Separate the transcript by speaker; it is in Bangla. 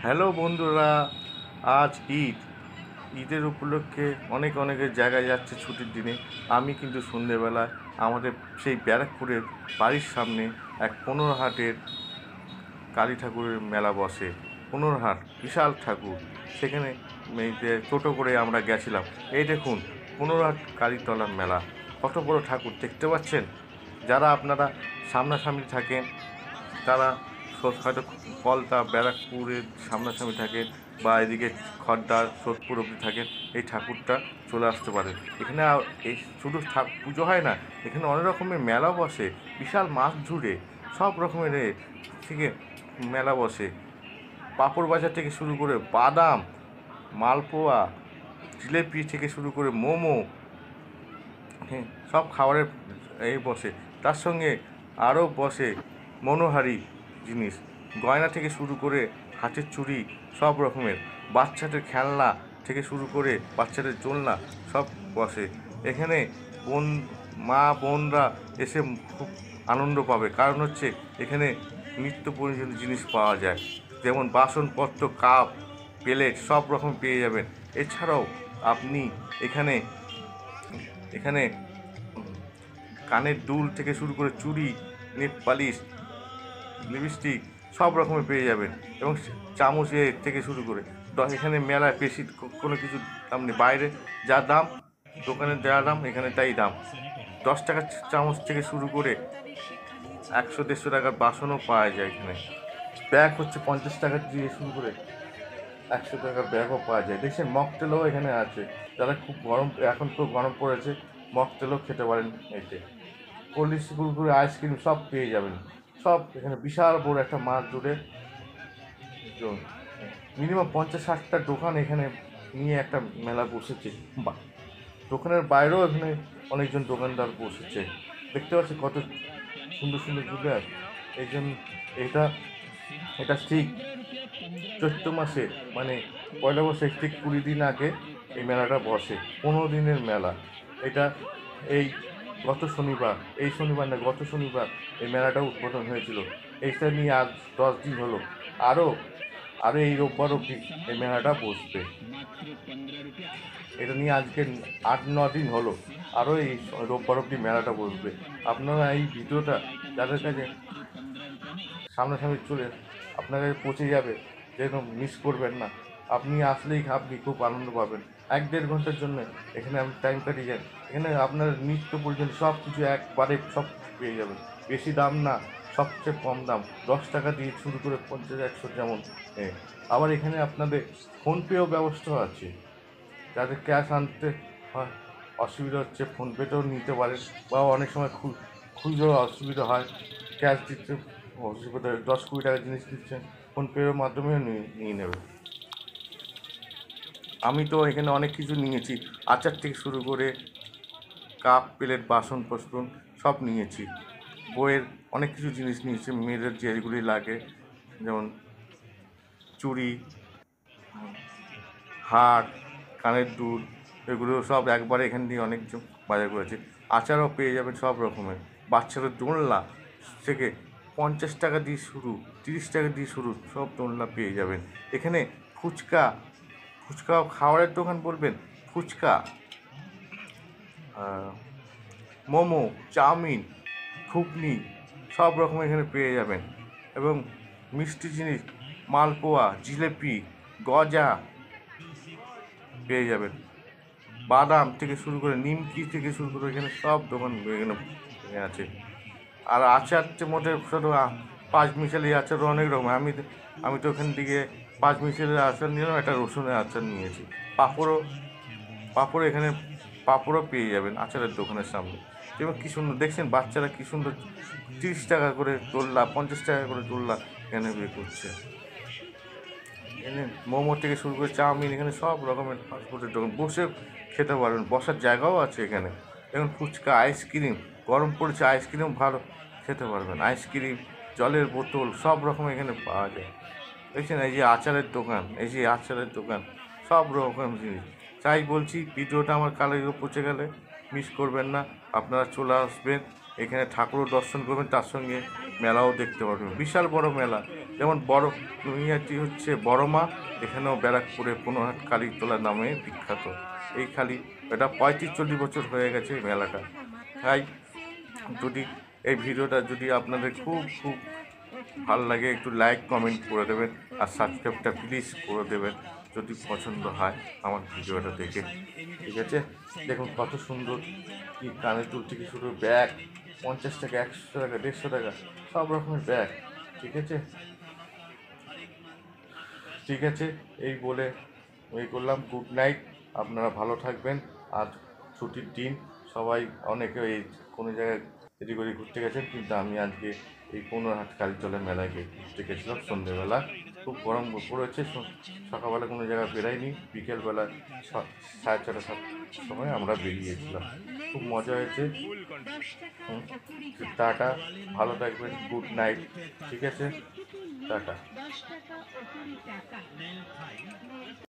Speaker 1: হ্যালো বন্ধুরা, আজ ঈদের উপলক্ষে অনেকের জায়গায় যাচ্ছে ছুটির দিনে। আমি কিন্তু সন্ধেবেলায় আমাদের সেই ব্যারাকপুরের বাড়ির সামনে এক 15 হাটের কালী ঠাকুরের মেলা বসে। 15 হাট বিশাল ঠাকুর, সেখানে টোটো করে আমরা গেছিলাম। এই দেখুন, 15 হাট কালীতলার মেলা, কত বড় ঠাকুর দেখতে পাচ্ছেন। যারা আপনারা সামনাসামনি থাকেন তারা হয়তো কলতা ব্যারাকপুরের সামনাসামনি থাকেন বা এদিকে খড়দা সোদপুর অব্দি থাকেন, এই ঠাকুরটা চলে আসতে পারে এখানে। এই শুধু পুজো হয় না, এখানে অনেক রকমের মেলা বসে। বিশাল মাছ জুড়ে সব রকমের থেকে মেলা বসে। পাঁপড় বাজার থেকে শুরু করে বাদাম, মালপোয়া, জিলেপি থেকে শুরু করে মোমো, হ্যাঁ, সব খাবারের এই বসে। তার সঙ্গে আরও বসে মনোহারি জিনিস, গয়না থেকে শুরু করে হাতের চুড়ি, সব রকমের বাচ্চাদের খেলনা থেকে শুরু করে বাচ্চাদের দোলনা সব বসে এখানে। মা বোনরা এসে খুব আনন্দ পাবে, কারণ হচ্ছে এখানে নিত্য প্রয়োজনীয় জিনিস পাওয়া যায়, যেমন বাসনপত্র, কাপ, প্লেট সব রকম পেয়ে যাবেন। এছাড়াও আপনি এখানে এখানে কানের দুল থেকে শুরু করে চুড়ি, নেল পালিশ, লিপস্টিক সব রকমের পেয়ে যাবেন। এবং চামচ থেকে শুরু করে এখানে মেলায় বেশি কোনো কিছু দাম নেই। বাইরে যা দাম, দোকানে যা দাম, এখানে তাই দাম। 10 টাকার চামচ থেকে শুরু করে 100-150 টাকার বাসনও পাওয়া যায় এখানে। ব্যাগ হচ্ছে 50 টাকা দিয়ে শুরু করে 100 টাকার ব্যাগও পাওয়া যায়। দেখছেন, মকটেলও এখানে আছে। যারা খুব গরম, এখন তো গরম পড়েছে, মকটেলও খেতে পারেন। এতে কোল্ড ড্রিঙ্কস, কুরকুরে, আইসক্রিম সব পেয়ে যাবেন। সব এখানে বিশাল বড় একটা মাঠ জুড়ে মিনিমাম 50-60টা দোকান এখানে নিয়ে একটা মেলা বসেছে। বা দোকানের বাইরেও এখানে অনেকজন দোকানদার বসেছে। দেখতে পাচ্ছি কত সুন্দর সুন্দর জুড়ে। এই জন্য এটা এটা ঠিক চৈত্র মাসে, মানে পয়লা বৈশাখ ঠিক 20 দিন আগে এই মেলাটা বসে। 15 দিনের মেলা এটা। এই গত শনিবার, গত শনিবার এই মেলাটা উদ্বোধন হয়েছিল। এইটা নিয়ে আজ 10 দিন হলো। আরও আরও এই রোববার অবধি এই মেলাটা বসবে। এটা নিয়ে আজকে 8-9 দিন হলো। আরও এই রোববার অবধি মেলাটা বসবে। আপনারা এই ভিডিওটা যাদের কাছে সামনাসামনি চলে আপনার কাছে পৌঁছে যাবে, যেন মিস করবেন না। আপনি আসলেই আপনি খুব আনন্দ পাবেন। 1-1.5 ঘন্টার জন্য এখানে আপনি টাইম কাটিয়ে যান। এখানে আপনার নিত্য প্রয়োজনীয় সব কিছু একবারে সব কিছু পেয়ে যাবেন। বেশি দাম না, সবচেয়ে কম দাম। 10 টাকা দিয়ে শুরু করে 50-100 যেমন। আবার এখানে আপনাদের ফোনপেও ব্যবস্থা আছে। যাদের ক্যাশ আনতে হয় অসুবিধা হচ্ছে, ফোনপেতেও নিতে পারেন। বা অনেক সময় খুচরো অসুবিধা হয়, ক্যাশ দিতে অসুবিধা, 10-20 টাকার জিনিস দিচ্ছেন, ফোনপের মাধ্যমেও নিয়ে নেবে। আমি তো এখানে অনেক কিছু নিয়েছি, আচার থেকে শুরু করে কাপ, প্লেট, বাসনপত্র সব নিয়েছি। বইয়ের অনেক কিছু জিনিস নিয়েছি, মেয়েদের যেগুলি লাগে, যেমন চুড়ি, হার, কানের দুল, এগুলো সব একবারে এখান দিয়ে অনেক বাজার করেছে। আচারও পেয়ে যাবেন সব রকমের। বাচ্চাদের দোলনা থেকে 50 টাকা দিয়ে শুরু, 30 টাকা দিয়ে শুরু, সব দোলনা পেয়ে যাবেন এখানে। ফুচকাও খাবারের দোকান বলবেন, ফুচকা, মোমো, চাউমিন, ঘুগনি সব রকম এখানে পেয়ে যাবেন। এবং মিষ্টি জিনিস, মালপোয়া, জিলেপি, গজা পেয়ে যাবেন। বাদাম থেকে শুরু করে নিমকি থেকে শুরু করে এখানে সব দোকান এখানে আছে। আর আচারের মধ্যে শুধু 5 মিশালি আচার অনেক রকম। আমি তো ওখান থেকে 5 মিশালির আচার নিলাম, একটা রসুনের আচার নিয়েছি। পাঁপড় এখানে পাঁপড়ও পেয়ে যাবেন আচারের দোকানের সামনে। এবং কী সুন্দর দেখছেন, বাচ্চারা কী সুন্দর 30 টাকা করে দোল্লা, 50 টাকা করে দোল্লা এখানে বিয়ে করছে। এখানে মোমো থেকে শুরু করে চাউমিন, এখানে সব রকমের ফাস্টফুডের দোকান, বসে খেতে পারবেন, বসার জায়গাও আছে এখানে। এখন ফুচকা, আইসক্রিম, গরম পড়েছে, আইসক্রিম ভালো খেতে পারবেন। আইসক্রিম, জলের বোতল সব রকম এখানে পাওয়া যায়। দেখছেন, এই যে আচারের দোকান, সব রকম জিনিস। তাই বলছি, ভিডিওটা আমার কালে পৌঁছে গেলে মিস করবেন না। আপনারা চলে আসবেন এখানে, ঠাকুরও দর্শন করবেন, তার সঙ্গে মেলাও দেখতে পারবেন। বিশাল বড় মেলা, যেমন নৈহাটি হচ্ছে বড় মা, এখানেও ব্যারাকপুরে 15 হাট কালীতলা নামে বিখ্যাত। এই এটা 35-40 বছর হয়ে গেছে এই মেলাটা। তাই যদি এই ভিডিওটা যদি আপনাদের খুব খুব ভালো লাগে, একটু লাইক কমেন্ট করে দেবেন, আর সাবস্ক্রাইবটা প্লিজ করে দেবেন যদি পছন্দ হয় আমার ভিডিওটা দেখে। ঠিক আছে, দেখুন কত সুন্দর কি কানের দুল থেকে শুরু, ব্যাগ 50 টাকা, 100 টাকা, 150 টাকা, সব রকমের ব্যাগ। ঠিক আছে, ঠিক আছে, এই বলে এই করলাম। গুড নাইট, আপনারা ভালো থাকবেন। আর ছুটির দিন, সবাই অনেকে এই কোনো জায়গায় এদিক ওদিক ঘুরতে গেছেন, কিন্তু আমি আজকে এই 15 হাট কালীতলা মেলায় ঘুরতে গেছিলাম সন্ধ্যেবেলা। খুব গরম পড়েছে, সকালবেলা কোনো জায়গায় বেরাইনি, বিকেলবেলা 6:30-7টার সময় আমরা বেরিয়েছিলাম। খুব মজা হয়েছে। টাটা, ভালো থাকবেন, গুড নাইট। ঠিক আছে, টাটা।